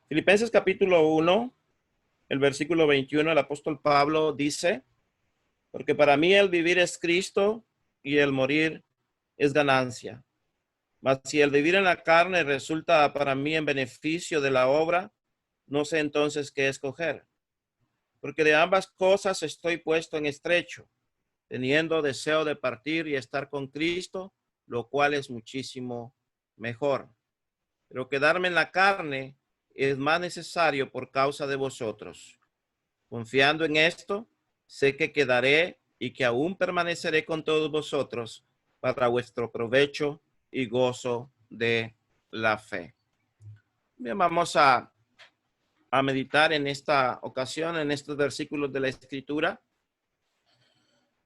Filipenses capítulo 1, el versículo 21, el apóstol Pablo dice, porque para mí el vivir es Cristo y el morir es ganancia. Mas si el vivir en la carne resulta para mí en beneficio de la obra, no sé entonces qué escoger. Porque de ambas cosas estoy puesto en estrecho, teniendo deseo de partir y estar con Cristo, lo cual es muchísimo mejor. Pero quedarme en la carne es más necesario por causa de vosotros. Confiando en esto, sé que quedaré y que aún permaneceré con todos vosotros para vuestro provecho y gozo de la fe. Bien, vamos a meditar en esta ocasión, en estos versículos de la Escritura.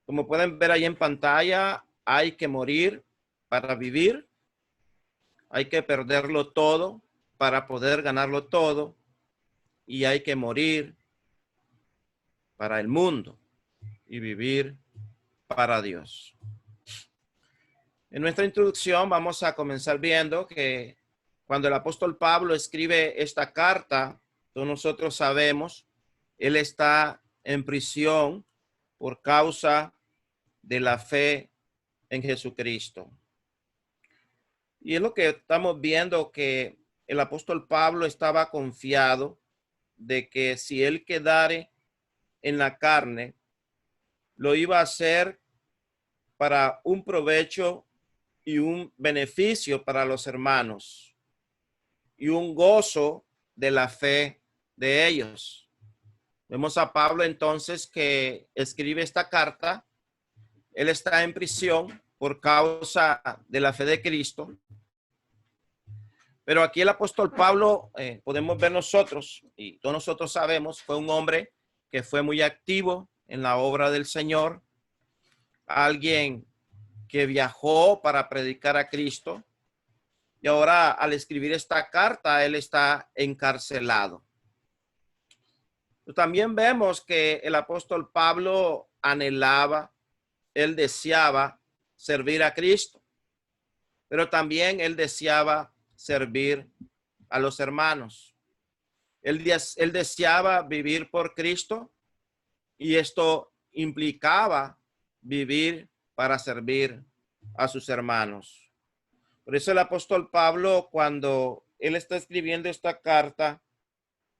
Como pueden ver ahí en pantalla, hay que morir para vivir, hay que perderlo todo para poder ganarlo todo, y hay que morir para el mundo y vivir para Dios. En nuestra introducción vamos a comenzar viendo que cuando el apóstol Pablo escribe esta carta, todos nosotros sabemos, él está en prisión por causa de la fe en Jesucristo. Y es lo que estamos viendo, que el apóstol Pablo estaba confiado de que si él quedare en la carne, lo iba a hacer para un provecho y un beneficio para los hermanos y un gozo de la fe de ellos. Vemos a Pablo entonces que escribe esta carta. Él está en prisión por causa de la fe de Cristo. Pero aquí el apóstol Pablo, podemos ver nosotros, y todos nosotros sabemos, fue un hombre que fue muy activo en la obra del Señor, alguien que viajó para predicar a Cristo, y ahora al escribir esta carta, él está encarcelado. También vemos que el apóstol Pablo anhelaba, él deseaba servir a Cristo, pero también él deseaba servir a los hermanos. Él deseaba vivir por Cristo, y esto implicaba vivir para servir a sus hermanos. Por eso el apóstol Pablo, cuando él está escribiendo esta carta,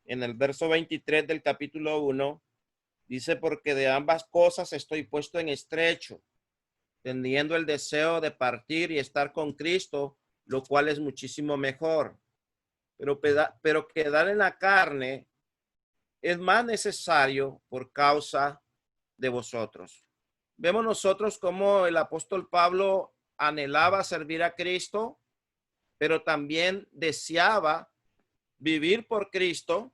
en el verso 23 del capítulo 1, dice, porque de ambas cosas estoy puesto en estrecho, teniendo el deseo de partir y estar con Cristo, lo cual es muchísimo mejor. Pero quedar en la carne es más necesario por causa de vosotros. Vemos nosotros cómo el apóstol Pablo anhelaba servir a Cristo, pero también deseaba vivir por Cristo.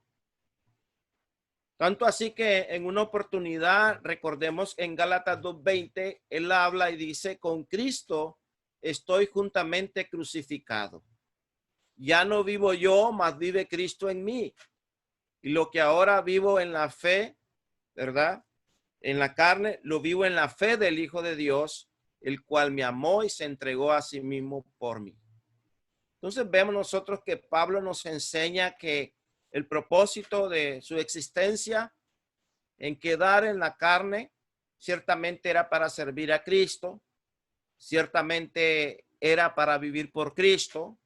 Tanto así que en una oportunidad, recordemos en Gálatas 2:20, él habla y dice, con Cristo estoy juntamente crucificado. Ya no vivo yo, mas vive Cristo en mí. Y lo que ahora vivo en la fe, ¿verdad? En la carne, lo vivo en la fe del Hijo de Dios, el cual me amó y se entregó a sí mismo por mí. Entonces vemos nosotros que Pablo nos enseña que el propósito de su existencia en quedar en la carne ciertamente era para servir a Cristo, ciertamente era para vivir por Cristo,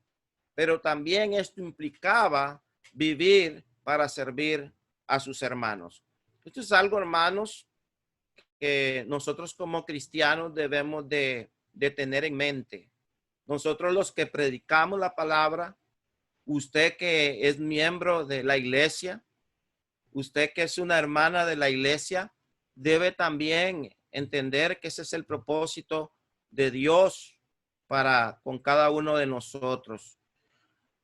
pero también esto implicaba vivir para servir a sus hermanos. Esto es algo, hermanos, que nosotros como cristianos debemos de tener en mente. Nosotros los que predicamos la palabra, usted que es miembro de la iglesia, usted que es una hermana de la iglesia, debe también entender que ese es el propósito de Dios para con cada uno de nosotros.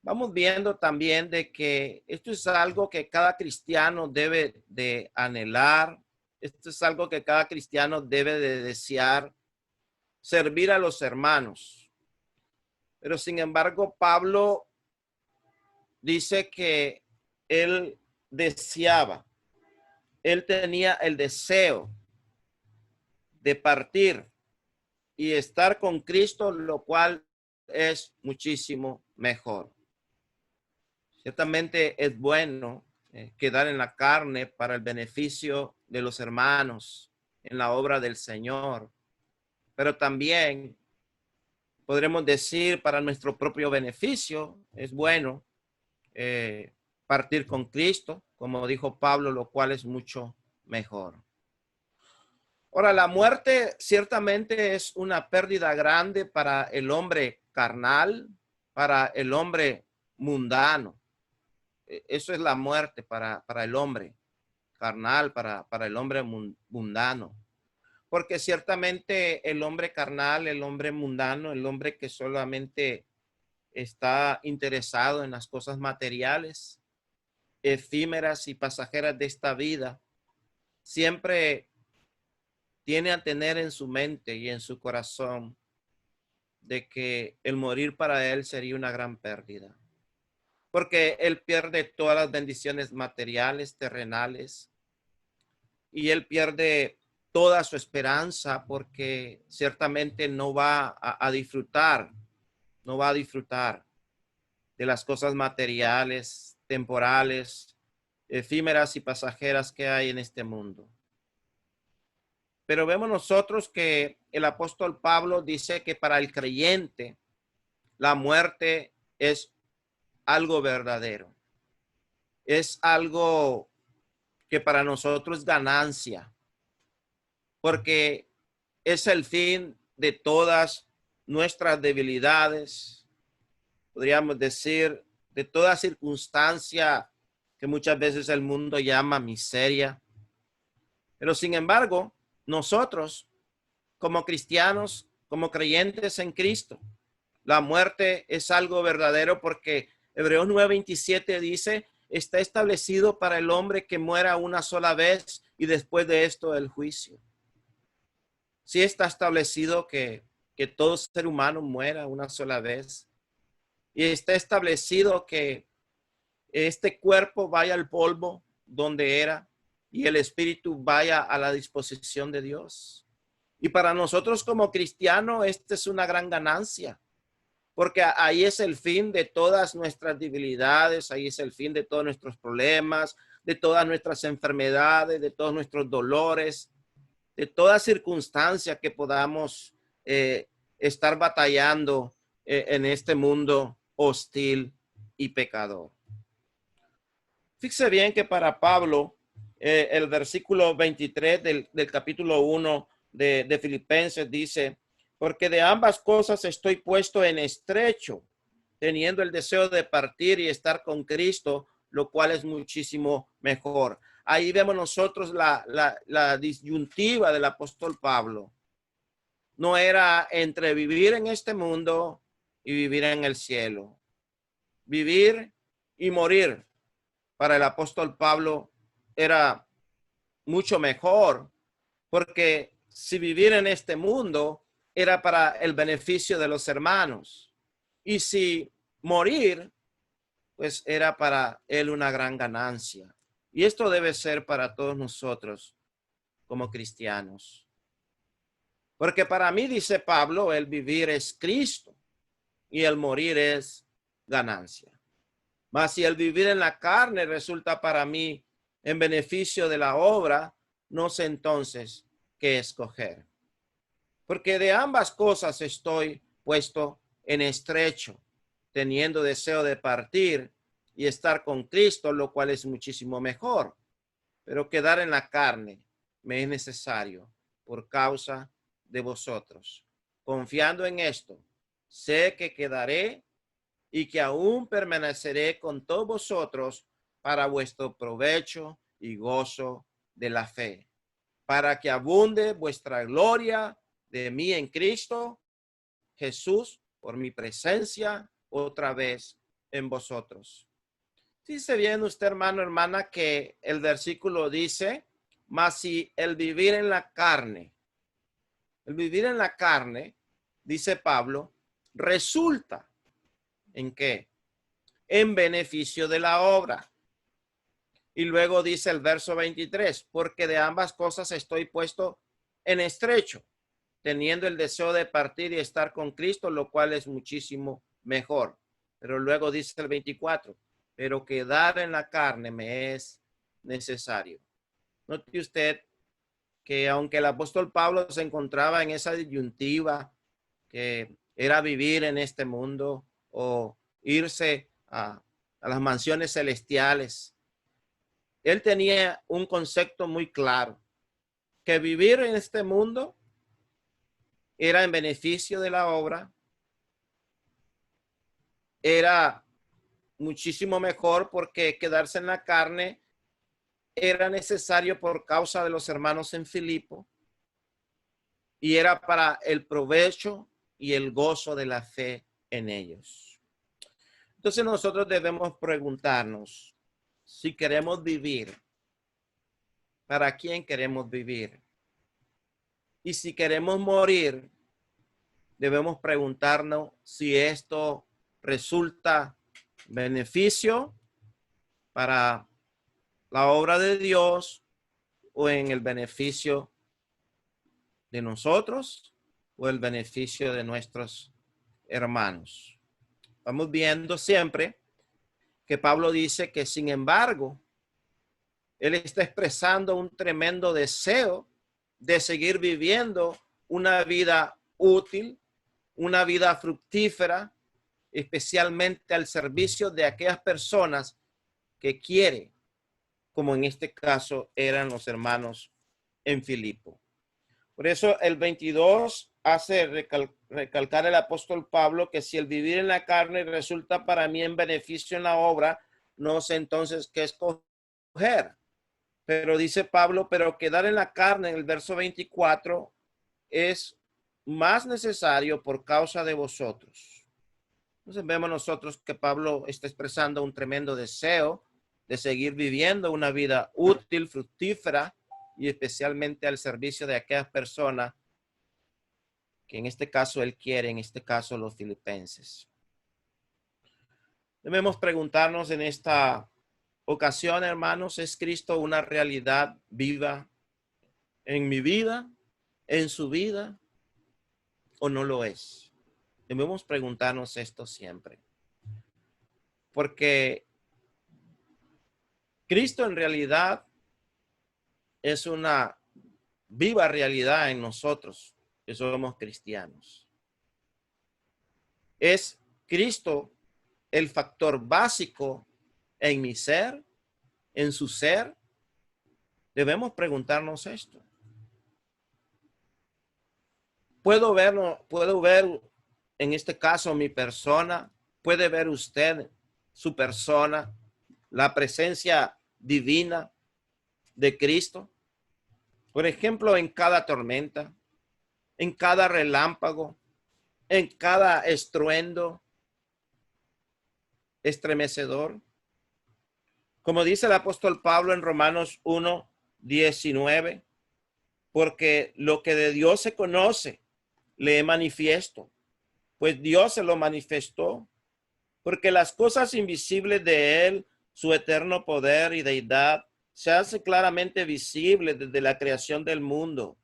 Vamos viendo también de que esto es algo que cada cristiano debe de anhelar. Esto es algo que cada cristiano debe de desear, servir a los hermanos. Pero sin embargo, Pablo dice que él deseaba, él tenía el deseo de partir y estar con Cristo, lo cual es muchísimo mejor. Ciertamente es bueno quedar en la carne para el beneficio de los hermanos en la obra del Señor, pero también podremos decir para nuestro propio beneficio es bueno eh, partir con Cristo, como dijo Pablo, lo cual es mucho mejor. Ahora, la muerte ciertamente es una pérdida grande para el hombre carnal, para el hombre mundano. Eso es la muerte para el hombre carnal, para el hombre mundano. Porque ciertamente el hombre carnal, el hombre mundano, el hombre que solamente está interesado en las cosas materiales, efímeras y pasajeras de esta vida, siempre tiene a tener en su mente y en su corazón de que el morir para él sería una gran pérdida. Porque él pierde todas las bendiciones materiales, terrenales, y él pierde toda su esperanza porque ciertamente no va a disfrutar, no va a disfrutar de las cosas materiales, temporales, efímeras y pasajeras que hay en este mundo. Pero vemos nosotros que el apóstol Pablo dice que para el creyente la muerte es algo verdadero. Es algo que para nosotros es ganancia, porque es el fin de todas nuestras debilidades, podríamos decir, de toda circunstancia que muchas veces el mundo llama miseria. Pero sin embargo, nosotros como cristianos, como creyentes en Cristo, la muerte es algo verdadero porque Hebreos 9:27 dice, está establecido para el hombre que muera una sola vez y después de esto el juicio. Sí está establecido que todo ser humano muera una sola vez y está establecido que este cuerpo vaya al polvo donde era y el espíritu vaya a la disposición de Dios. Y para nosotros como cristianos, esta es una gran ganancia, porque ahí es el fin de todas nuestras debilidades, ahí es el fin de todos nuestros problemas, de todas nuestras enfermedades, de todos nuestros dolores, de toda circunstancia que podamos estar batallando en este mundo hostil y pecador. Fíjese bien que para Pablo, el versículo 23 del capítulo 1 de Filipenses dice, porque de ambas cosas estoy puesto en estrecho, teniendo el deseo de partir y estar con Cristo, lo cual es muchísimo mejor. Ahí vemos nosotros la disyuntiva del apóstol Pablo. No era entre vivir en este mundo y vivir en el cielo. Vivir y morir para el apóstol Pablo era mucho mejor, porque si vivir en este mundo era para el beneficio de los hermanos, y si morir, pues era para él una gran ganancia. Y esto debe ser para todos nosotros como cristianos. Porque para mí, dice Pablo, el vivir es Cristo y el morir es ganancia. Mas si el vivir en la carne resulta para mí en beneficio de la obra, no sé entonces qué escoger. Porque de ambas cosas estoy puesto en estrecho, teniendo deseo de partir y estar con Cristo, lo cual es muchísimo mejor. Pero quedar en la carne me es necesario por causa de vosotros. Confiando en esto, sé que quedaré y que aún permaneceré con todos vosotros para vuestro provecho y gozo de la fe, para que abunde vuestra gloria de mí en Cristo Jesús por mi presencia otra vez en vosotros. Dice bien usted, hermano, hermana, que el versículo dice, mas si el vivir en la carne, dice Pablo, resulta ¿en qué? En beneficio de la obra. Y luego dice el verso 23, porque de ambas cosas estoy puesto en estrecho, teniendo el deseo de partir y estar con Cristo, lo cual es muchísimo mejor. Pero luego dice el 24, pero quedar en la carne me es necesario. Note usted que aunque el apóstol Pablo se encontraba en esa disyuntiva que era vivir en este mundo o irse a las mansiones celestiales, él tenía un concepto muy claro, que vivir en este mundo era en beneficio de la obra, era muchísimo mejor porque quedarse en la carne era necesario por causa de los hermanos en Filipo y era para el provecho y el gozo de la fe en ellos. Entonces nosotros debemos preguntarnos si queremos vivir, ¿para quién queremos vivir? Y si queremos morir, debemos preguntarnos si esto resulta beneficio para la obra de Dios o en el beneficio de nosotros o el beneficio de nuestros hermanos. Estamos viendo siempre que Pablo dice que, sin embargo, él está expresando un tremendo deseo de seguir viviendo una vida útil, una vida fructífera, especialmente al servicio de aquellas personas que quiere, como en este caso eran los hermanos en Filipo. Por eso el 22 hace recalcar el apóstol Pablo que si el vivir en la carne resulta para mí en beneficio en la obra, no sé entonces qué escoger. Pero dice Pablo, pero quedar en la carne en el verso 24 es más necesario por causa de vosotros. Entonces vemos nosotros que Pablo está expresando un tremendo deseo de seguir viviendo una vida útil, fructífera y especialmente al servicio de aquellas personas que en este caso él quiere, en este caso los filipenses. Debemos preguntarnos en esta ocasión, hermanos, ¿es Cristo una realidad viva en mi vida, en su vida, o no lo es? Debemos preguntarnos esto siempre. Porque Cristo en realidad es una viva realidad en nosotros, que somos cristianos. ¿Es Cristo el factor básico en mi ser, en su ser? Debemos preguntarnos esto. Puedo ver en este caso mi persona, puede ver usted su persona, la presencia divina de Cristo. Por ejemplo, en cada tormenta, en cada relámpago, en cada estruendo estremecedor. Como dice el apóstol Pablo en Romanos 1:19, porque lo que de Dios se conoce, le he manifiesto, pues Dios se lo manifestó, porque las cosas invisibles de él, su eterno poder y deidad, se hace claramente visible desde la creación del mundo,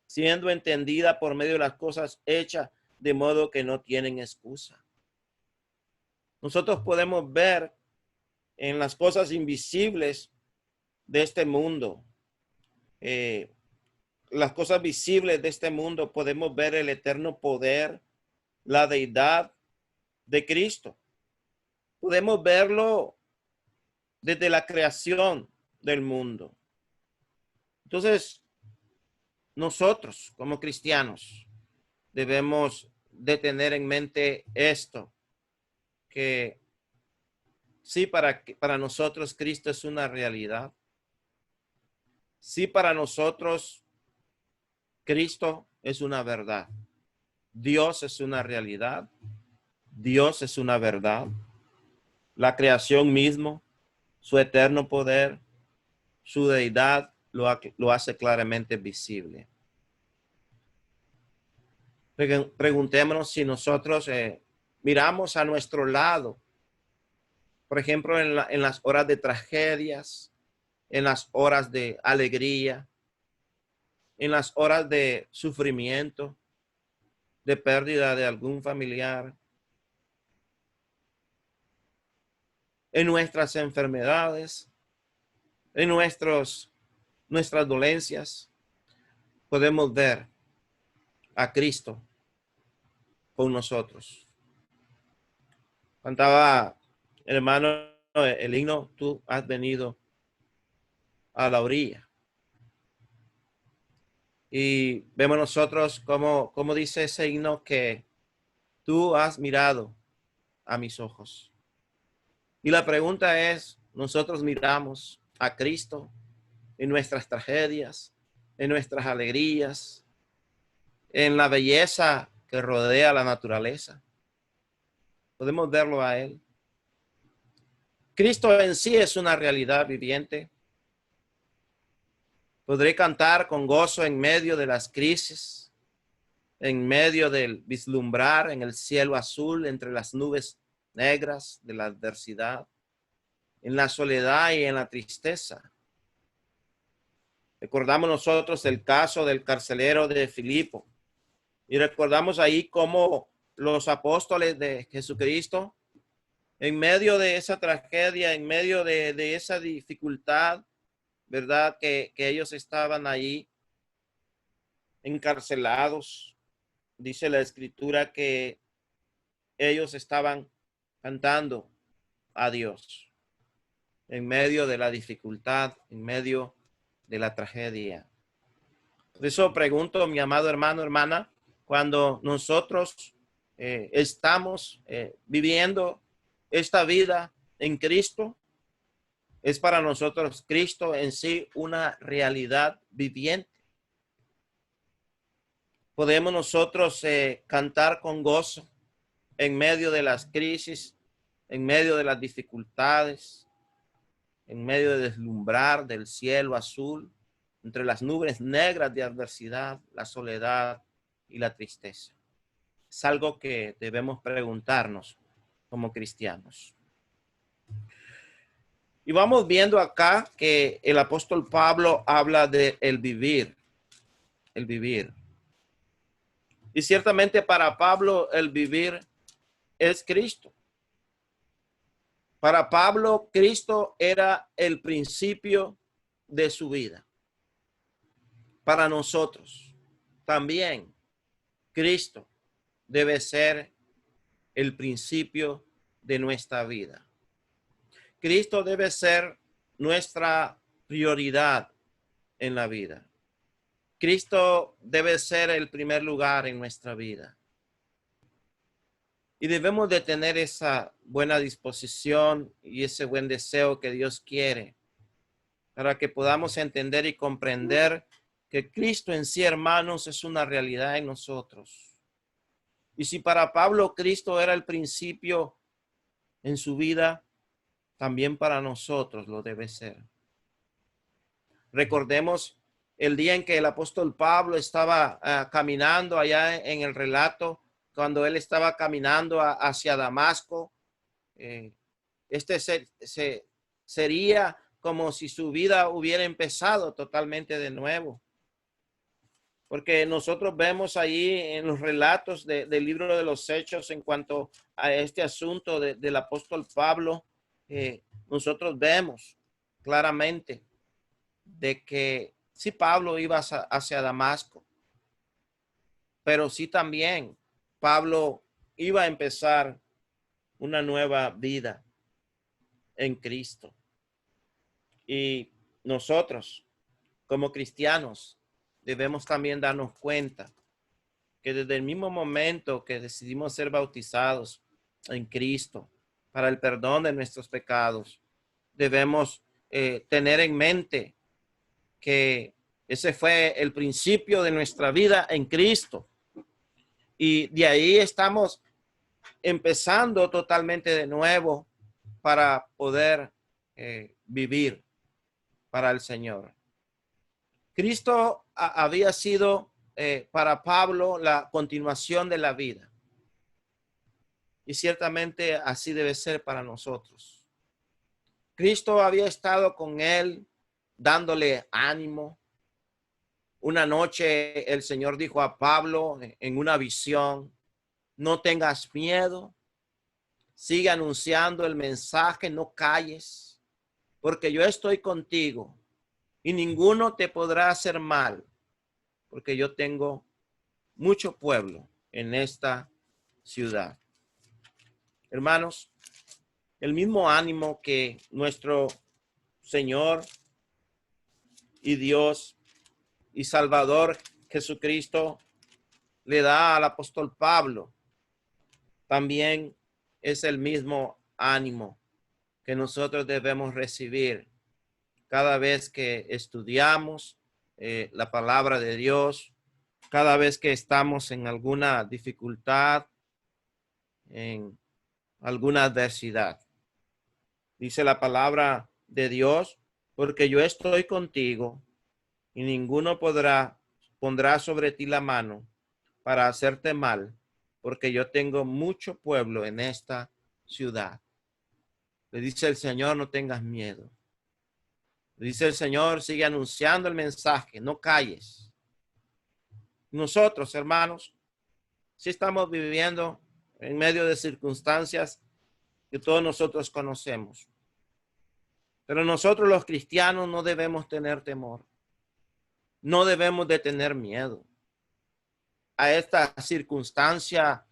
siendo entendida por medio de las cosas hechas, de modo que no tienen excusa. Nosotros podemos ver en las cosas invisibles de este mundo, las cosas visibles de este mundo, podemos ver el eterno poder, la deidad de Cristo. Podemos verlo desde la creación del mundo. Entonces, nosotros como cristianos debemos de tener en mente esto, que sí, para nosotros Cristo es una realidad. Sí, para nosotros Cristo es una verdad. Dios es una realidad. Dios es una verdad. La creación mismo, su eterno poder, su deidad lo hace claramente visible. Preguntémonos si nosotros miramos a nuestro lado, por ejemplo, en las horas de tragedias, en las horas de alegría, en las horas de sufrimiento, de pérdida de algún familiar. en nuestras enfermedades, en nuestras dolencias, podemos ver a Cristo con nosotros. Cantaba el hermano el himno, tú has venido a la orilla. Y vemos nosotros como dice ese himno, que tú has mirado a mis ojos. Y la pregunta es, ¿nosotros miramos a Cristo en nuestras tragedias, en nuestras alegrías, en la belleza que rodea la naturaleza? Podemos verlo a Él. Cristo en sí es una realidad viviente. Podré cantar con gozo en medio de las crisis, en medio del vislumbrar en el cielo azul, entre las nubes negras de la adversidad, en la soledad y en la tristeza. Recordamos nosotros el caso del carcelero de Filipo y recordamos ahí cómo los apóstoles de Jesucristo, en medio de esa tragedia, en medio de esa dificultad, ¿verdad? Que ellos estaban ahí encarcelados. Dice la escritura que ellos estaban cantando a Dios en medio de la dificultad, en medio de la tragedia. Por eso pregunto, mi amado hermano, hermana, cuando nosotros estamos viviendo esta vida en Cristo, es para nosotros Cristo en sí una realidad viviente. Podemos nosotros cantar con gozo en medio de las crisis, en medio de las dificultades, en medio de deslumbrar del cielo azul, entre las nubes negras de adversidad, la soledad y la tristeza. Es algo que debemos preguntarnos como cristianos. Y vamos viendo acá que el apóstol Pablo habla de el vivir. Y ciertamente para Pablo el vivir es Cristo. Para Pablo, Cristo era el principio de su vida. Para nosotros también, Cristo debe ser el principio de nuestra vida. Cristo debe ser nuestra prioridad en la vida. Cristo debe ser el primer lugar en nuestra vida. Y debemos de tener esa buena disposición y ese buen deseo que Dios quiere para que podamos entender y comprender que Cristo en sí, hermanos, es una realidad en nosotros. Y si para Pablo Cristo era el principio en su vida, también para nosotros lo debe ser. Recordemos el día en que el apóstol Pablo estaba caminando allá en el relato, cuando él estaba caminando hacia Damasco. Sería como si su vida hubiera empezado totalmente de nuevo. Porque nosotros vemos ahí en los relatos del libro de los Hechos en cuanto a este asunto del apóstol Pablo, nosotros vemos claramente de que sí, Pablo iba hacia Damasco, pero sí también Pablo iba a empezar una nueva vida en Cristo. Y nosotros, como cristianos, debemos también darnos cuenta que desde el mismo momento que decidimos ser bautizados en Cristo para el perdón de nuestros pecados, debemos tener en mente que ese fue el principio de nuestra vida en Cristo. Y de ahí estamos empezando totalmente de nuevo para poder vivir para el Señor. Cristo había sido para Pablo la continuación de la vida. Y ciertamente así debe ser para nosotros. Cristo había estado con él, dándole ánimo. Una noche el Señor dijo a Pablo en una visión: no tengas miedo, sigue anunciando el mensaje, no calles, porque yo estoy contigo y ninguno te podrá hacer mal, porque yo tengo mucho pueblo en esta ciudad. Hermanos, el mismo ánimo que nuestro Señor y Dios y Salvador Jesucristo le da al apóstol Pablo, también es el mismo ánimo que nosotros debemos recibir cada vez que estudiamos la palabra de Dios, cada vez que estamos en alguna dificultad, en alguna adversidad. Dice la palabra de Dios, porque yo estoy contigo y ninguno pondrá sobre ti la mano para hacerte mal, porque yo tengo mucho pueblo en esta ciudad. Le dice el Señor, no tengas miedo. Le dice el Señor, sigue anunciando el mensaje, no calles. Nosotros, hermanos, sí estamos viviendo en medio de circunstancias que todos nosotros conocemos. Pero nosotros los cristianos no debemos tener temor. No debemos de tener miedo a esta circunstancia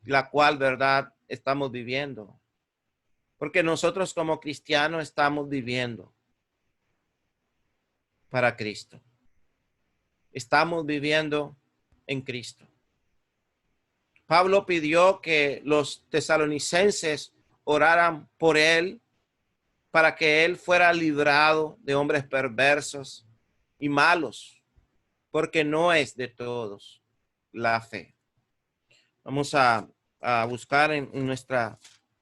la cual, verdad, estamos viviendo. Porque nosotros como cristianos estamos viviendo para Cristo. Estamos viviendo en Cristo. Pablo pidió que los tesalonicenses oraran por él para que él fuera librado de hombres perversos y malos, porque no es de todos la fe. Vamos a buscar en nuestra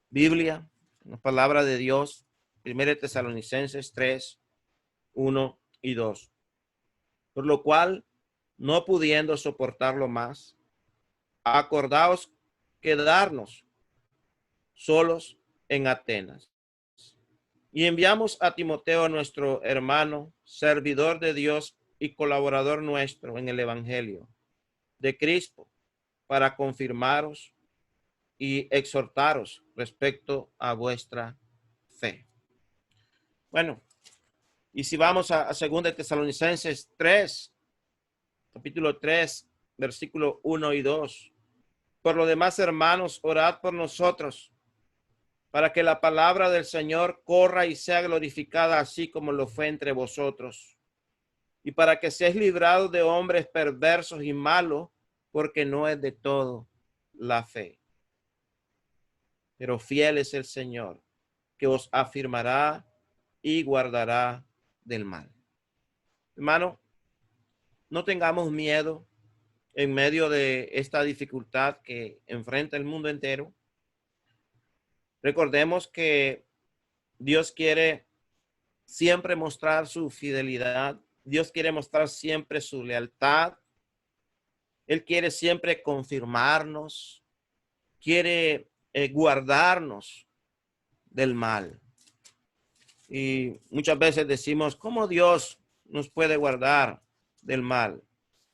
Biblia, en la palabra de Dios, 1 Tesalonicenses 3, 1 y 2. Por lo cual, no pudiendo soportarlo más, acordaos quedarnos solos en Atenas. Y enviamos a Timoteo, nuestro hermano, servidor de Dios y colaborador nuestro en el Evangelio de Cristo, para confirmaros y exhortaros respecto a vuestra fe. Bueno, y si vamos a 2 Tesalonicenses 3, capítulo 3, versículo 1 y 2. Por lo demás, hermanos, orad por nosotros, para que la palabra del Señor corra y sea glorificada así como lo fue entre vosotros, y para que seáis librados de hombres perversos y malos, porque no es de todo la fe. Pero fiel es el Señor, que os afirmará y guardará del mal. Hermano, no tengamos miedo en medio de esta dificultad que enfrenta el mundo entero. Recordemos que Dios quiere siempre mostrar su fidelidad. Dios quiere mostrar siempre su lealtad. Él quiere siempre confirmarnos. Quiere guardarnos del mal. Y muchas veces decimos, ¿cómo Dios nos puede guardar del mal?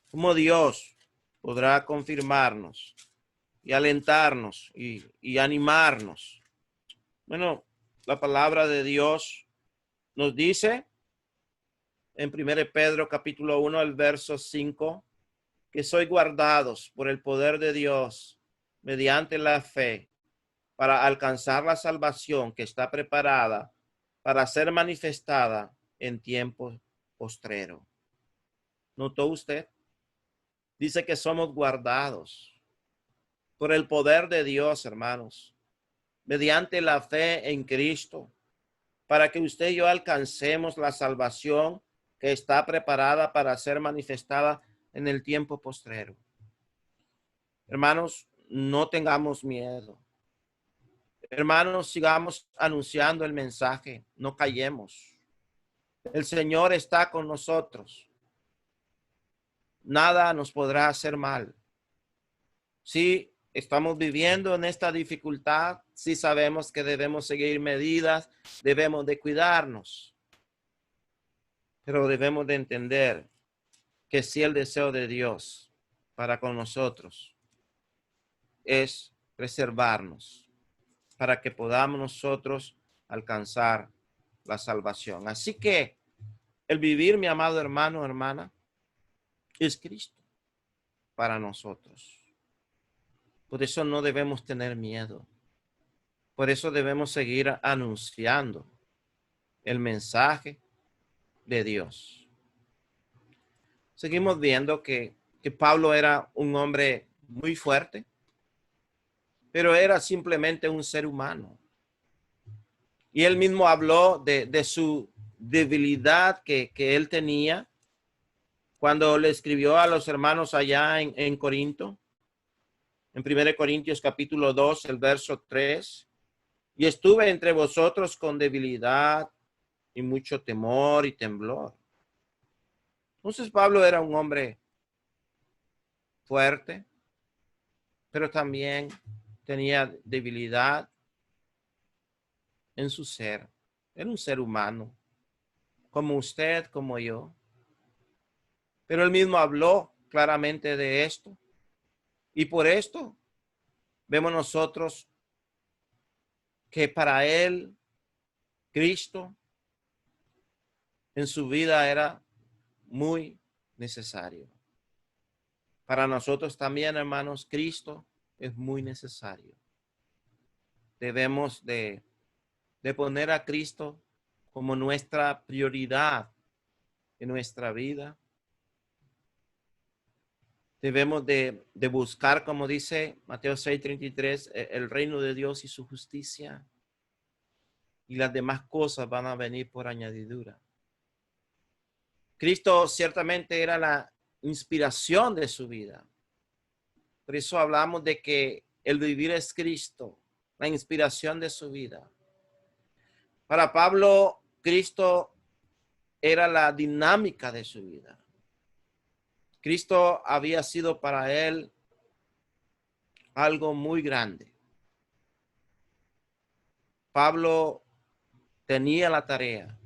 ¿Cómo Dios podrá confirmarnos y alentarnos y animarnos? Bueno, la palabra de Dios nos dice en 1 Pedro capítulo 1, el verso 5, que sois guardados por el poder de Dios mediante la fe para alcanzar la salvación que está preparada para ser manifestada en tiempo postrero. ¿Notó usted? Dice que somos guardados por el poder de Dios, hermanos, mediante la fe en Cristo, para que usted y yo alcancemos la salvación que está preparada para ser manifestada en el tiempo postrero. Hermanos, no tengamos miedo. Hermanos, sigamos anunciando el mensaje, no callemos. El Señor está con nosotros. Nada nos podrá hacer mal. Si estamos viviendo en esta dificultad, si sabemos que debemos seguir medidas, debemos de cuidarnos. Pero debemos de entender que si el deseo de Dios para con nosotros es preservarnos, para que podamos nosotros alcanzar la salvación. Así que el vivir, mi amado hermano, hermana, es Cristo para nosotros. Por eso no debemos tener miedo. Por eso debemos seguir anunciando el mensaje de Dios. Seguimos viendo que Pablo era un hombre muy fuerte, pero era simplemente un ser humano. Y él mismo habló de su debilidad que él tenía cuando le escribió a los hermanos allá en Corinto, en 1 Corintios capítulo 2, el verso 3. Y estuve entre vosotros con debilidad y mucho temor y temblor. Entonces Pablo era un hombre fuerte, pero también tenía debilidad en su ser. Era un ser humano, como usted, como yo. Pero él mismo habló claramente de esto. Y por esto vemos nosotros que para él, Cristo en su vida era muy necesario. Para nosotros también, hermanos, Cristo es muy necesario. Debemos de poner a Cristo como nuestra prioridad en nuestra vida. Debemos de buscar, como dice Mateo 6:33, el reino de Dios y su justicia. Y las demás cosas van a venir por añadidura. Cristo ciertamente era la inspiración de su vida. Por eso hablamos de que el vivir es Cristo, la inspiración de su vida. Para Pablo, Cristo era la dinámica de su vida. Cristo había sido para él algo muy grande. Pablo tenía la tarea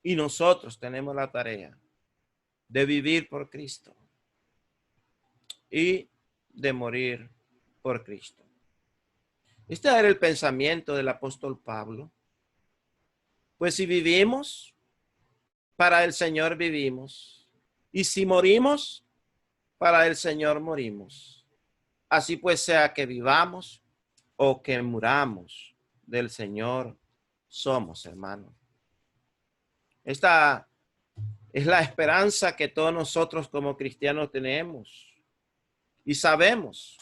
y nosotros tenemos la tarea de vivir por Cristo y de morir por Cristo. Este era el pensamiento del apóstol Pablo. Pues si vivimos, para el Señor vivimos. Y si morimos, para el Señor morimos. Así pues sea que vivamos o que muramos, del Señor somos, hermanos. Esta es la esperanza que todos nosotros como cristianos tenemos. Y sabemos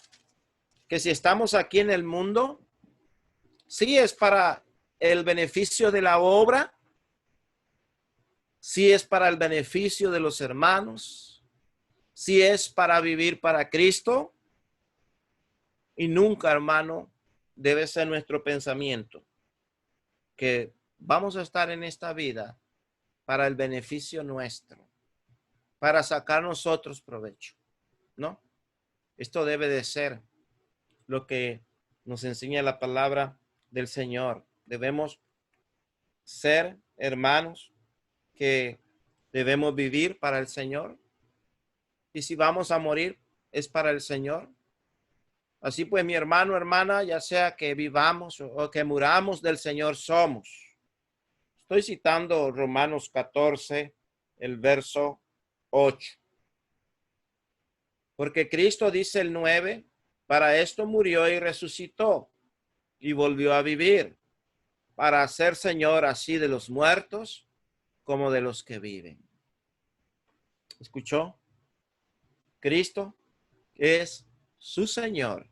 que si estamos aquí en el mundo, sí es para el beneficio de la obra, sí es para el beneficio de los hermanos, sí es para vivir para Cristo. Y nunca, hermano, debe ser nuestro pensamiento que vamos a estar en esta vida para el beneficio nuestro, para sacar nosotros provecho, ¿no? Esto debe de ser lo que nos enseña la palabra del Señor. Debemos ser hermanos que debemos vivir para el Señor. Y si vamos a morir, es para el Señor. Así pues, mi hermano, hermana, ya sea que vivamos o que muramos, del Señor somos. Estoy citando Romanos 14, el verso 8. Porque Cristo, dice el 9, para esto murió y resucitó y volvió a vivir, para ser Señor así de los muertos como de los que viven. ¿Escuchó? Cristo es su Señor.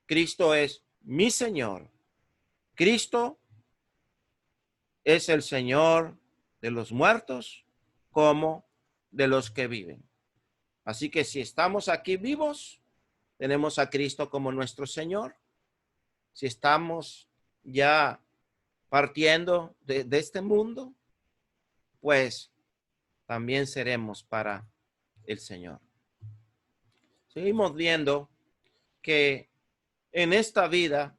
Cristo es mi Señor. Cristo es el Señor de los muertos como de los que viven. Así que si estamos aquí vivos, tenemos a Cristo como nuestro Señor. Si estamos ya partiendo de este mundo, pues también seremos para el Señor. Seguimos viendo que en esta vida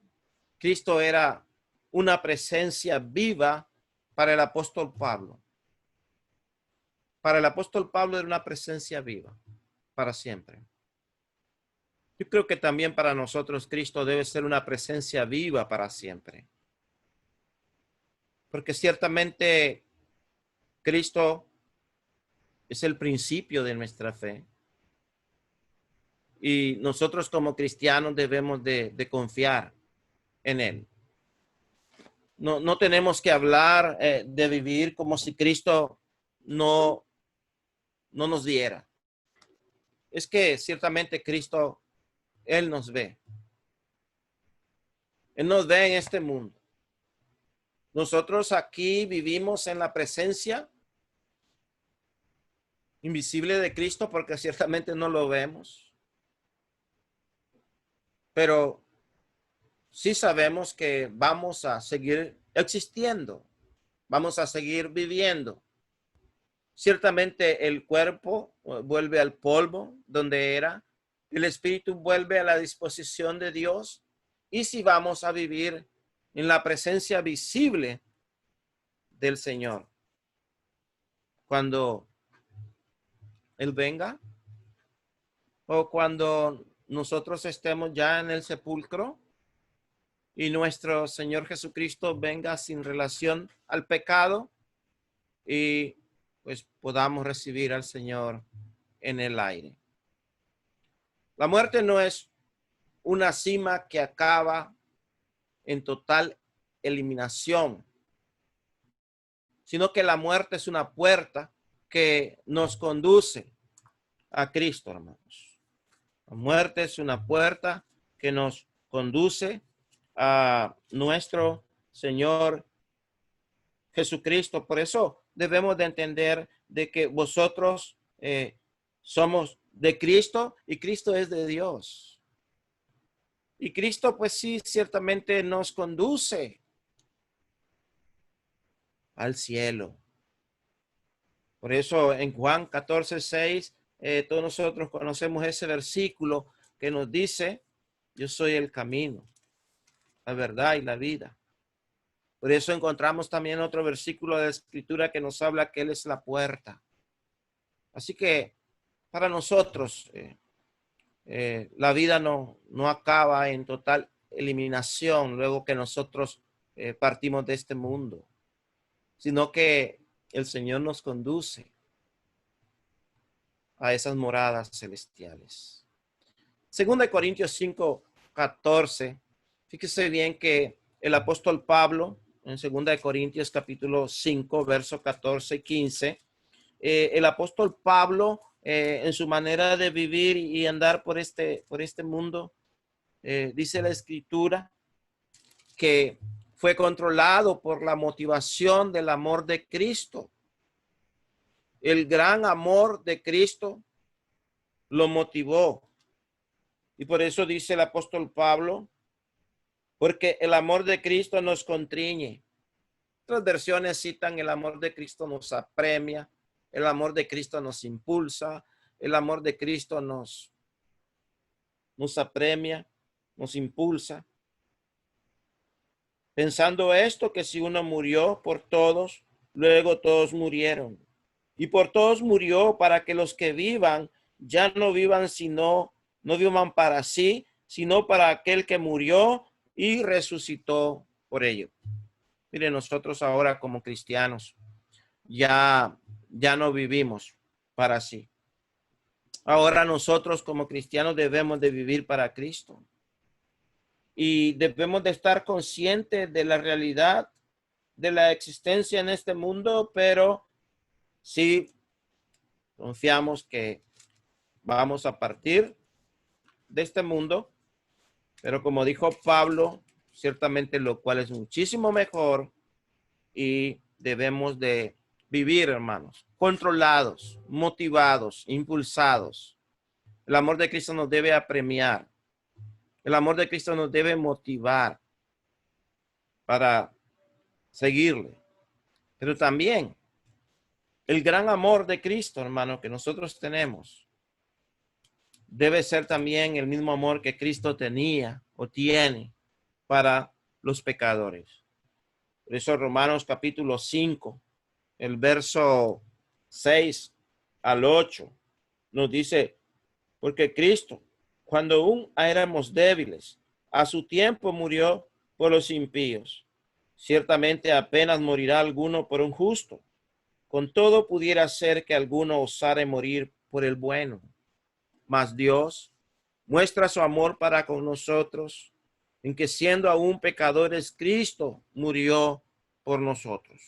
Cristo era una presencia viva para el apóstol Pablo. Para el apóstol Pablo era una presencia viva para siempre. Yo creo que también para nosotros Cristo debe ser una presencia viva para siempre. Porque ciertamente Cristo es el principio de nuestra fe. Y nosotros como cristianos debemos de confiar en Él. No tenemos que hablar de vivir como si Cristo no nos diera. Es que ciertamente Cristo, Él nos ve. Él nos ve en este mundo. Nosotros aquí vivimos en la presencia invisible de Cristo porque ciertamente no lo vemos. Pero sí sabemos que vamos a seguir existiendo. Vamos a seguir viviendo. Ciertamente el cuerpo vuelve al polvo donde era. El espíritu vuelve a la disposición de Dios. Y si vamos a vivir en la presencia visible del Señor, cuando Él venga o cuando nosotros estemos ya en el sepulcro y nuestro Señor Jesucristo venga sin relación al pecado y pues podamos recibir al Señor en el aire. La muerte no es una cima que acaba en total eliminación, sino que la muerte es una puerta que nos conduce a Cristo, hermanos. La muerte es una puerta que nos conduce a nuestro Señor Jesucristo. Por eso debemos de entender de que vosotros somos de Cristo y Cristo es de Dios. Y Cristo pues sí, ciertamente nos conduce al cielo. Por eso en Juan 14:6, todos nosotros conocemos ese versículo que nos dice, yo soy el camino, la verdad y la vida. Por eso encontramos también otro versículo de la Escritura que nos habla que Él es la puerta. Así que para nosotros la vida no acaba en total eliminación luego que nosotros partimos de este mundo, sino que el Señor nos conduce a esas moradas celestiales. Segunda de Corintios 5:14. Fíjese bien que el apóstol Pablo, en segunda de Corintios capítulo 5, versos 14 y 15, el apóstol Pablo, en su manera de vivir y andar por este mundo, dice la escritura que fue controlado por la motivación del amor de Cristo. El gran amor de Cristo lo motivó. Y por eso dice el apóstol Pablo, porque el amor de Cristo nos constriñe. Otras versiones citan el amor de Cristo nos apremia, el amor de Cristo nos impulsa, el amor de Cristo nos apremia, nos impulsa. Pensando esto, que si uno murió por todos, luego todos murieron. Y por todos murió para que los que vivan ya no vivan no vivan para sí, sino para aquel que murió y resucitó por ello. Mire, nosotros ahora como cristianos ya no vivimos para sí. Ahora nosotros como cristianos debemos de vivir para Cristo. Y debemos de estar conscientes de la realidad de la existencia en este mundo, pero sí confiamos que vamos a partir de este mundo, pero como dijo Pablo, ciertamente lo cual es muchísimo mejor y debemos de vivir, hermanos, controlados, motivados, impulsados. El amor de Cristo nos debe apremiar. El amor de Cristo nos debe motivar para seguirle. Pero también el gran amor de Cristo, hermano, que nosotros tenemos, debe ser también el mismo amor que Cristo tenía o tiene para los pecadores. Por eso Romanos capítulo 5, el verso 6 al 8, nos dice, porque Cristo cuando aún éramos débiles, a su tiempo murió por los impíos. Ciertamente apenas morirá alguno por un justo. Con todo pudiera ser que alguno osare morir por el bueno. Mas Dios muestra su amor para con nosotros, en que siendo aún pecadores, Cristo murió por nosotros.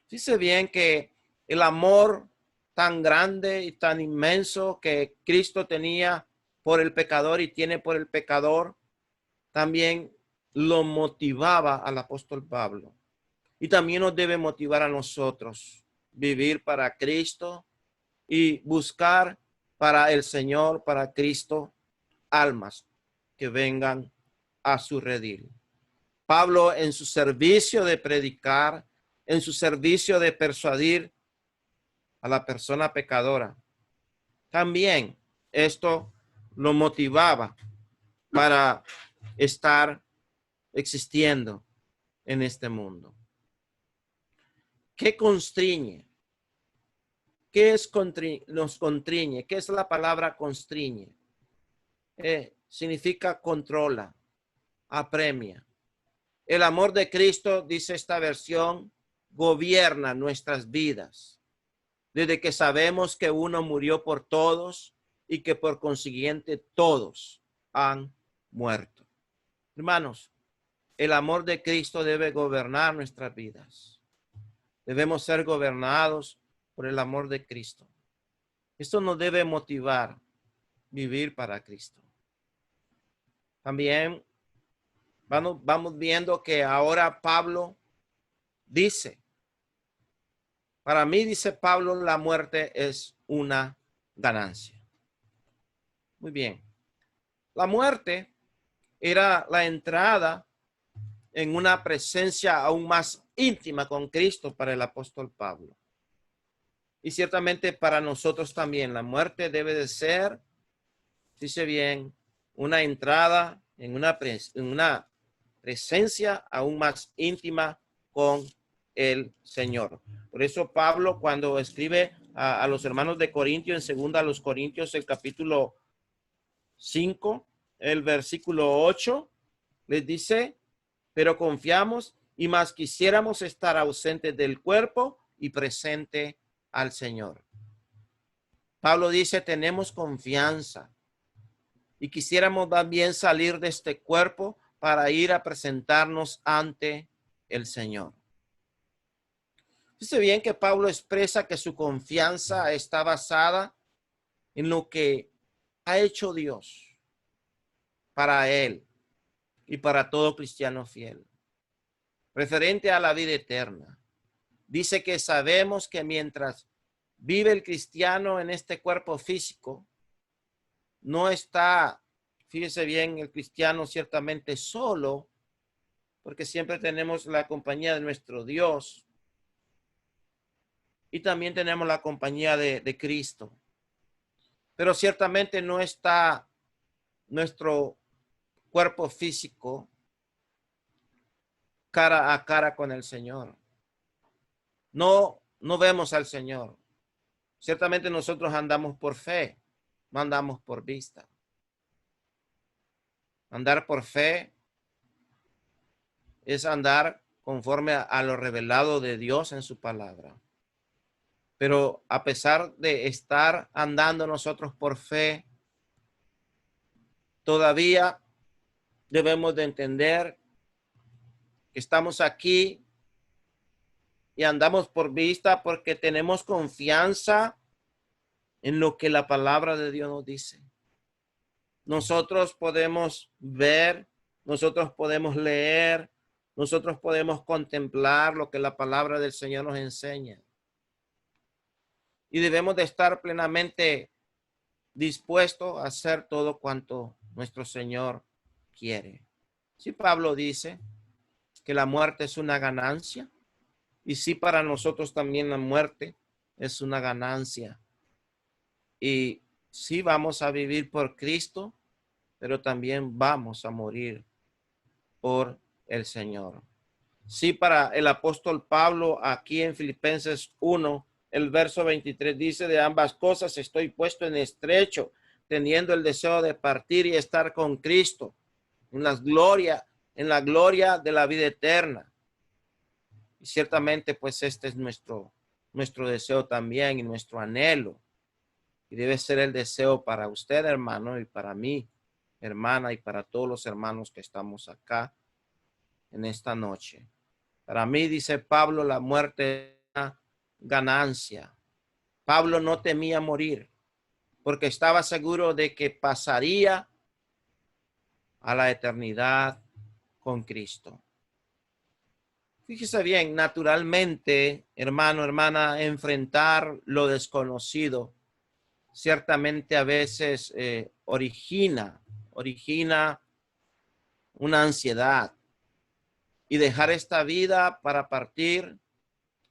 Dice bien que el amor tan grande y tan inmenso que Cristo tenía por el pecador y tiene por el pecador, también lo motivaba al apóstol Pablo. Y también nos debe motivar a nosotros vivir para Cristo y buscar para el Señor, para Cristo, almas que vengan a su redil. Pablo, en su servicio de predicar, en su servicio de persuadir a la persona pecadora, también esto lo motivaba para estar existiendo en este mundo. ¿Qué constriñe? ¿Qué es nos constriñe? ¿Qué es la palabra constriñe? Significa controla, apremia. El amor de Cristo, dice esta versión, gobierna nuestras vidas. Desde que sabemos que uno murió por todos y que por consiguiente todos han muerto. Hermanos, el amor de Cristo debe gobernar nuestras vidas. Debemos ser gobernados por el amor de Cristo. Esto nos debe motivar vivir para Cristo. También vamos viendo que ahora Pablo dice, para mí, dice Pablo, la muerte es una ganancia. Muy bien. La muerte era la entrada en una presencia aún más íntima con Cristo para el apóstol Pablo. Y ciertamente para nosotros también la muerte debe de ser, dice bien, una entrada en una presencia aún más íntima con el Señor. Por eso Pablo, cuando escribe a los hermanos de Corintio, en segunda a los Corintios, el capítulo 5, el versículo 8, les dice, pero confiamos y más quisiéramos estar ausentes del cuerpo y presente al Señor. Pablo dice, tenemos confianza y quisiéramos también salir de este cuerpo para ir a presentarnos ante el Señor. Dice bien que Pablo expresa que su confianza está basada en lo que ha hecho Dios para él y para todo cristiano fiel. Referente a la vida eterna. Dice que sabemos que mientras vive el cristiano en este cuerpo físico, no está, fíjese bien, el cristiano ciertamente solo, porque siempre tenemos la compañía de nuestro Dios y también tenemos la compañía de Cristo. Pero ciertamente no está nuestro cuerpo físico cara a cara con el Señor. No vemos al Señor. Ciertamente nosotros andamos por fe, no andamos por vista. Andar por fe es andar conforme a lo revelado de Dios en su palabra. Pero a pesar de estar andando nosotros por fe, todavía debemos de entender que estamos aquí y andamos por vista porque tenemos confianza en lo que la palabra de Dios nos dice. Nosotros podemos ver, nosotros podemos leer, nosotros podemos contemplar lo que la palabra del Señor nos enseña. Y debemos de estar plenamente dispuestos a hacer todo cuanto nuestro Señor quiere. Si Pablo dice que la muerte es una ganancia, y sí, para nosotros también la muerte es una ganancia. Y sí vamos a vivir por Cristo, pero también vamos a morir por el Señor. Sí, para el apóstol Pablo, aquí en Filipenses 1, el verso 23 dice, de ambas cosas estoy puesto en estrecho, teniendo el deseo de partir y estar con Cristo en la gloria de la vida eterna. Y ciertamente, pues este es nuestro deseo también y nuestro anhelo. Y debe ser el deseo para usted, hermano, y para mí, hermana, y para todos los hermanos que estamos acá en esta noche. Para mí, dice Pablo, la muerte es una ganancia. Pablo no temía morir porque estaba seguro de que pasaría a la eternidad con Cristo. Fíjese bien, naturalmente, hermano, hermana, enfrentar lo desconocido ciertamente a veces origina una ansiedad, y dejar esta vida para partir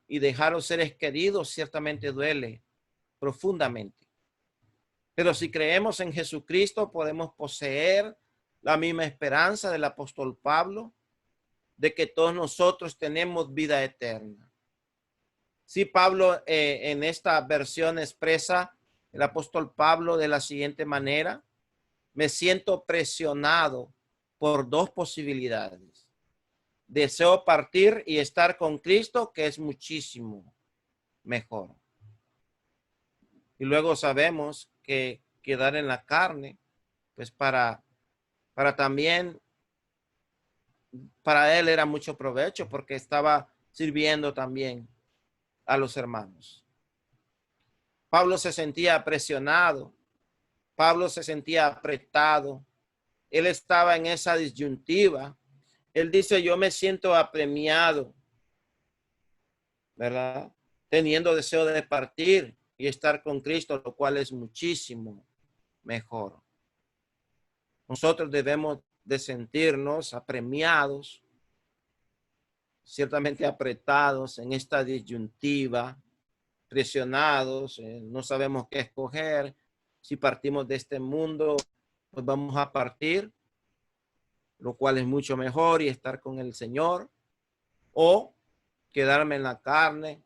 y dejar a los seres queridos ciertamente duele profundamente. Pero si creemos en Jesucristo, podemos poseer la misma esperanza del apóstol Pablo de que todos nosotros tenemos vida eterna. Sí, Pablo en esta versión expresa el apóstol Pablo de la siguiente manera: me siento presionado por dos posibilidades. Deseo partir y estar con Cristo, que es muchísimo mejor. Y luego sabemos que quedar en la carne, pues para también, para él era mucho provecho porque estaba sirviendo también a los hermanos. Pablo se sentía presionado, Pablo se sentía apretado, él estaba en esa disyuntiva. Él dice, yo me siento apremiado, ¿verdad? Teniendo deseo de partir y estar con Cristo, lo cual es muchísimo mejor. Nosotros debemos de sentirnos apremiados, ciertamente apretados en esta disyuntiva, presionados, no sabemos qué escoger. Si partimos de este mundo, pues vamos a partir, lo cual es mucho mejor, y estar con el Señor, o quedarme en la carne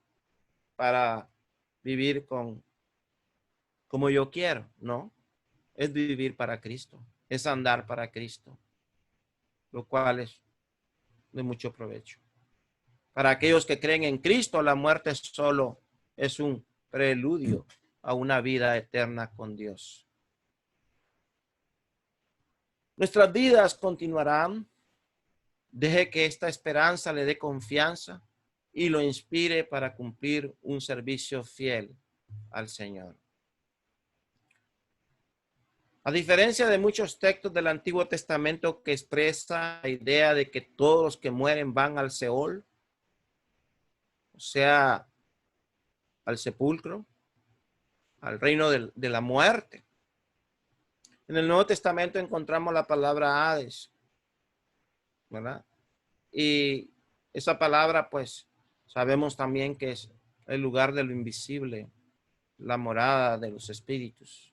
para vivir como yo quiero. No, es vivir para Cristo, es andar para Cristo, lo cual es de mucho provecho. Para aquellos que creen en Cristo, la muerte solo es un preludio a una vida eterna con Dios. Nuestras vidas continuarán. Deje que esta esperanza le dé confianza y lo inspire para cumplir un servicio fiel al Señor. A diferencia de muchos textos del Antiguo Testamento que expresa la idea de que todos los que mueren van al Seol, o sea, al sepulcro, al reino de la muerte. En el Nuevo Testamento encontramos la palabra Hades, ¿verdad? Y esa palabra, pues, sabemos también que es el lugar de lo invisible, la morada de los espíritus.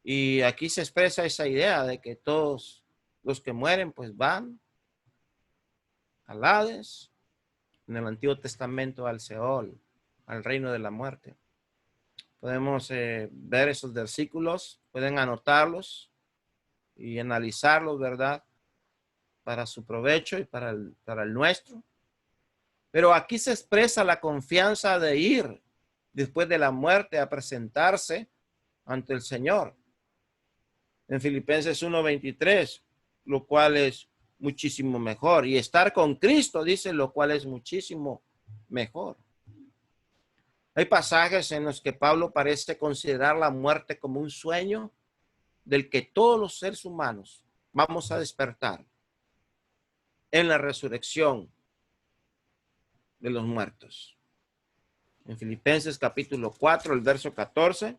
Y aquí se expresa esa idea de que todos los que mueren, pues, van al Hades, en el Antiguo Testamento al Seol, al reino de la muerte. Podemos ver esos versículos, pueden anotarlos y analizarlos, ¿verdad? Para su provecho y para el nuestro. Pero aquí se expresa la confianza de ir después de la muerte a presentarse ante el Señor. En Filipenses 1:23, lo cual es muchísimo mejor. Y estar con Cristo, dice, lo cual es muchísimo mejor. Hay pasajes en los que Pablo parece considerar la muerte como un sueño del que todos los seres humanos vamos a despertar en la resurrección de los muertos. En Filipenses capítulo 4, el verso 14,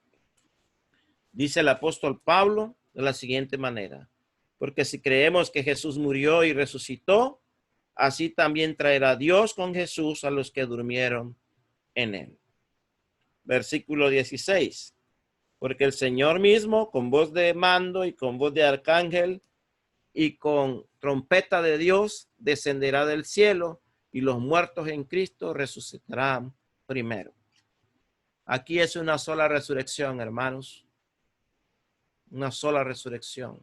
dice el apóstol Pablo de la siguiente manera: porque si creemos que Jesús murió y resucitó, así también traerá Dios con Jesús a los que durmieron en él. Versículo 16. Porque el Señor mismo, con voz de mando y con voz de arcángel y con trompeta de Dios, descenderá del cielo, y los muertos en Cristo resucitarán primero. Aquí es una sola resurrección, hermanos. una sola resurrección.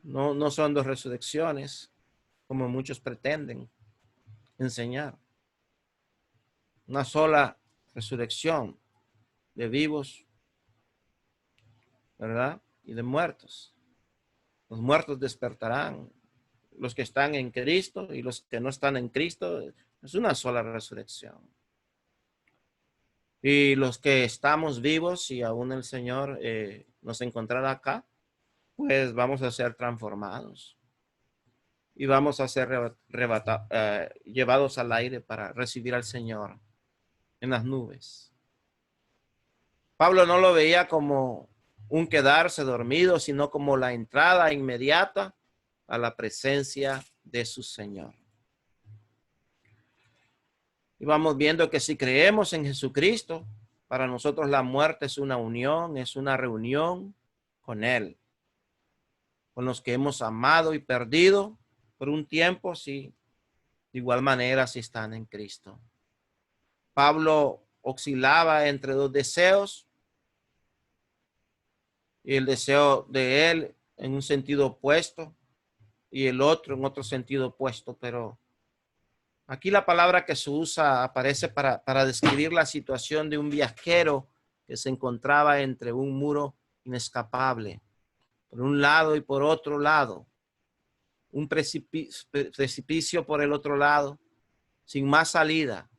No son dos resurrecciones, como muchos pretenden enseñar. Una sola resurrección de vivos, ¿verdad? Y de muertos. Los muertos despertarán. Los que están en Cristo y los que no están en Cristo, es una sola resurrección. Y los que estamos vivos y aún el Señor nos encontrará acá, pues vamos a ser transformados y vamos a ser llevados al aire para recibir al Señor en las nubes. Pablo no lo veía como un quedarse dormido, sino como la entrada inmediata a la presencia de su Señor. Y vamos viendo que si creemos en Jesucristo, para nosotros la muerte es una unión, es una reunión con Él, con los que hemos amado y perdido por un tiempo, sí, de igual manera si están en Cristo. Pablo oscilaba entre dos deseos, y el deseo de él en un sentido opuesto y el otro en otro sentido opuesto, pero aquí la palabra que se usa aparece para describir la situación de un viajero que se encontraba entre un muro inescapable, por un lado y por otro lado, un precipicio por el otro lado, sin más salida,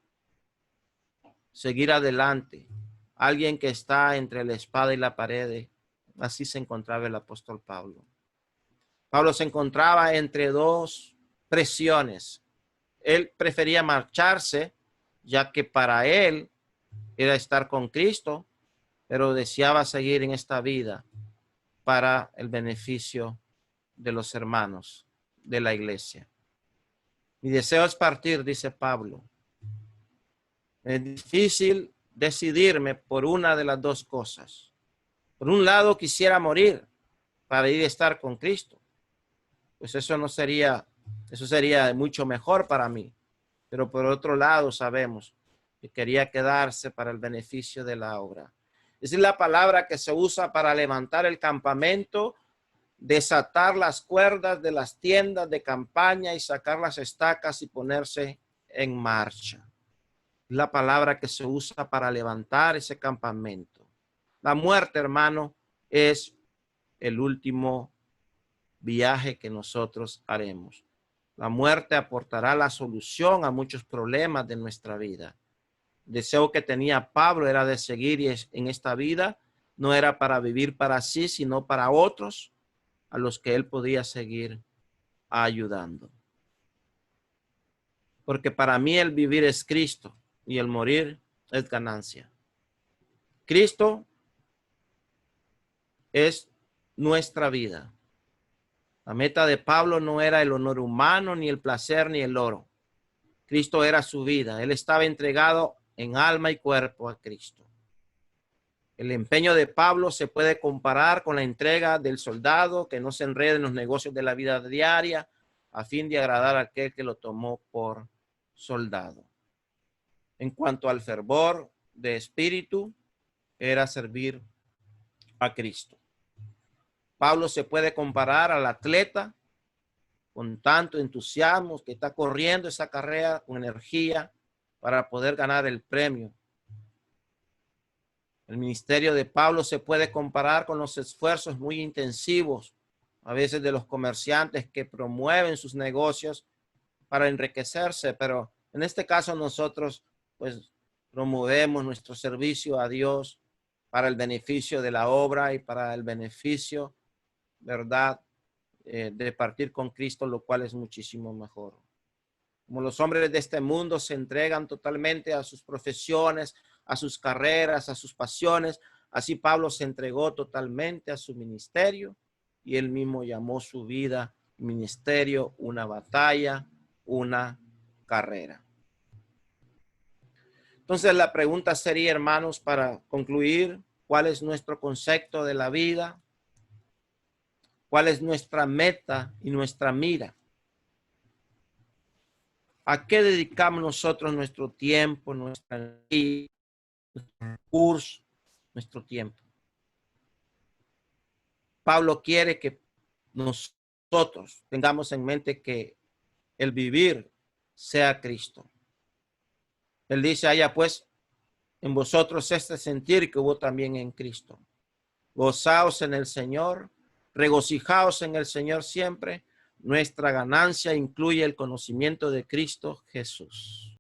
seguir adelante. Alguien que está entre la espada y la pared, así se encontraba el apóstol Pablo. Pablo se encontraba entre dos presiones. Él prefería marcharse, ya que para él era estar con Cristo, pero deseaba seguir en esta vida para el beneficio de los hermanos de la iglesia. Mi deseo es partir, dice Pablo. Es difícil decidirme por una de las dos cosas. Por un lado, quisiera morir para ir a estar con Cristo. Pues eso sería mucho mejor para mí. Pero por otro lado, sabemos que quería quedarse para el beneficio de la obra. Es la palabra que se usa para levantar el campamento, desatar las cuerdas de las tiendas de campaña y sacar las estacas y ponerse en marcha. Es la palabra que se usa para levantar ese campamento. La muerte, hermano, es el último viaje que nosotros haremos. La muerte aportará la solución a muchos problemas de nuestra vida. El deseo que tenía Pablo era de seguir en esta vida, no era para vivir para sí, sino para otros a los que él podía seguir ayudando. Porque para mí el vivir es Cristo y el morir es ganancia. Cristo es nuestra vida. La meta de Pablo no era el honor humano, ni el placer, ni el oro. Cristo era su vida. Él estaba entregado en alma y cuerpo a Cristo. El empeño de Pablo se puede comparar con la entrega del soldado que no se enreda en los negocios de la vida diaria a fin de agradar a aquel que lo tomó por soldado. En cuanto al fervor de espíritu, era servir a Cristo. Pablo se puede comparar al atleta con tanto entusiasmo que está corriendo esa carrera con energía para poder ganar el premio. El ministerio de Pablo se puede comparar con los esfuerzos muy intensivos, a veces de los comerciantes que promueven sus negocios para enriquecerse, pero en este caso nosotros pues promovemos nuestro servicio a Dios para el beneficio de la obra y para el beneficio, ¿verdad?, de partir con Cristo, lo cual es muchísimo mejor. Como los hombres de este mundo se entregan totalmente a sus profesiones, a sus carreras, a sus pasiones, así Pablo se entregó totalmente a su ministerio y él mismo llamó su vida ministerio, una batalla, una carrera. Entonces la pregunta sería, hermanos, para concluir, ¿cuál es nuestro concepto de la vida? ¿Cuál es nuestra meta y nuestra mira? ¿A qué dedicamos nosotros nuestro tiempo, nuestra energía, nuestro recurso, nuestro tiempo? Pablo quiere que nosotros tengamos en mente que el vivir sea Cristo. Él dice allá pues, en vosotros este sentir que hubo también en Cristo. Gozaos en el Señor, regocijaos en el Señor siempre. Nuestra ganancia incluye el conocimiento de Cristo Jesús.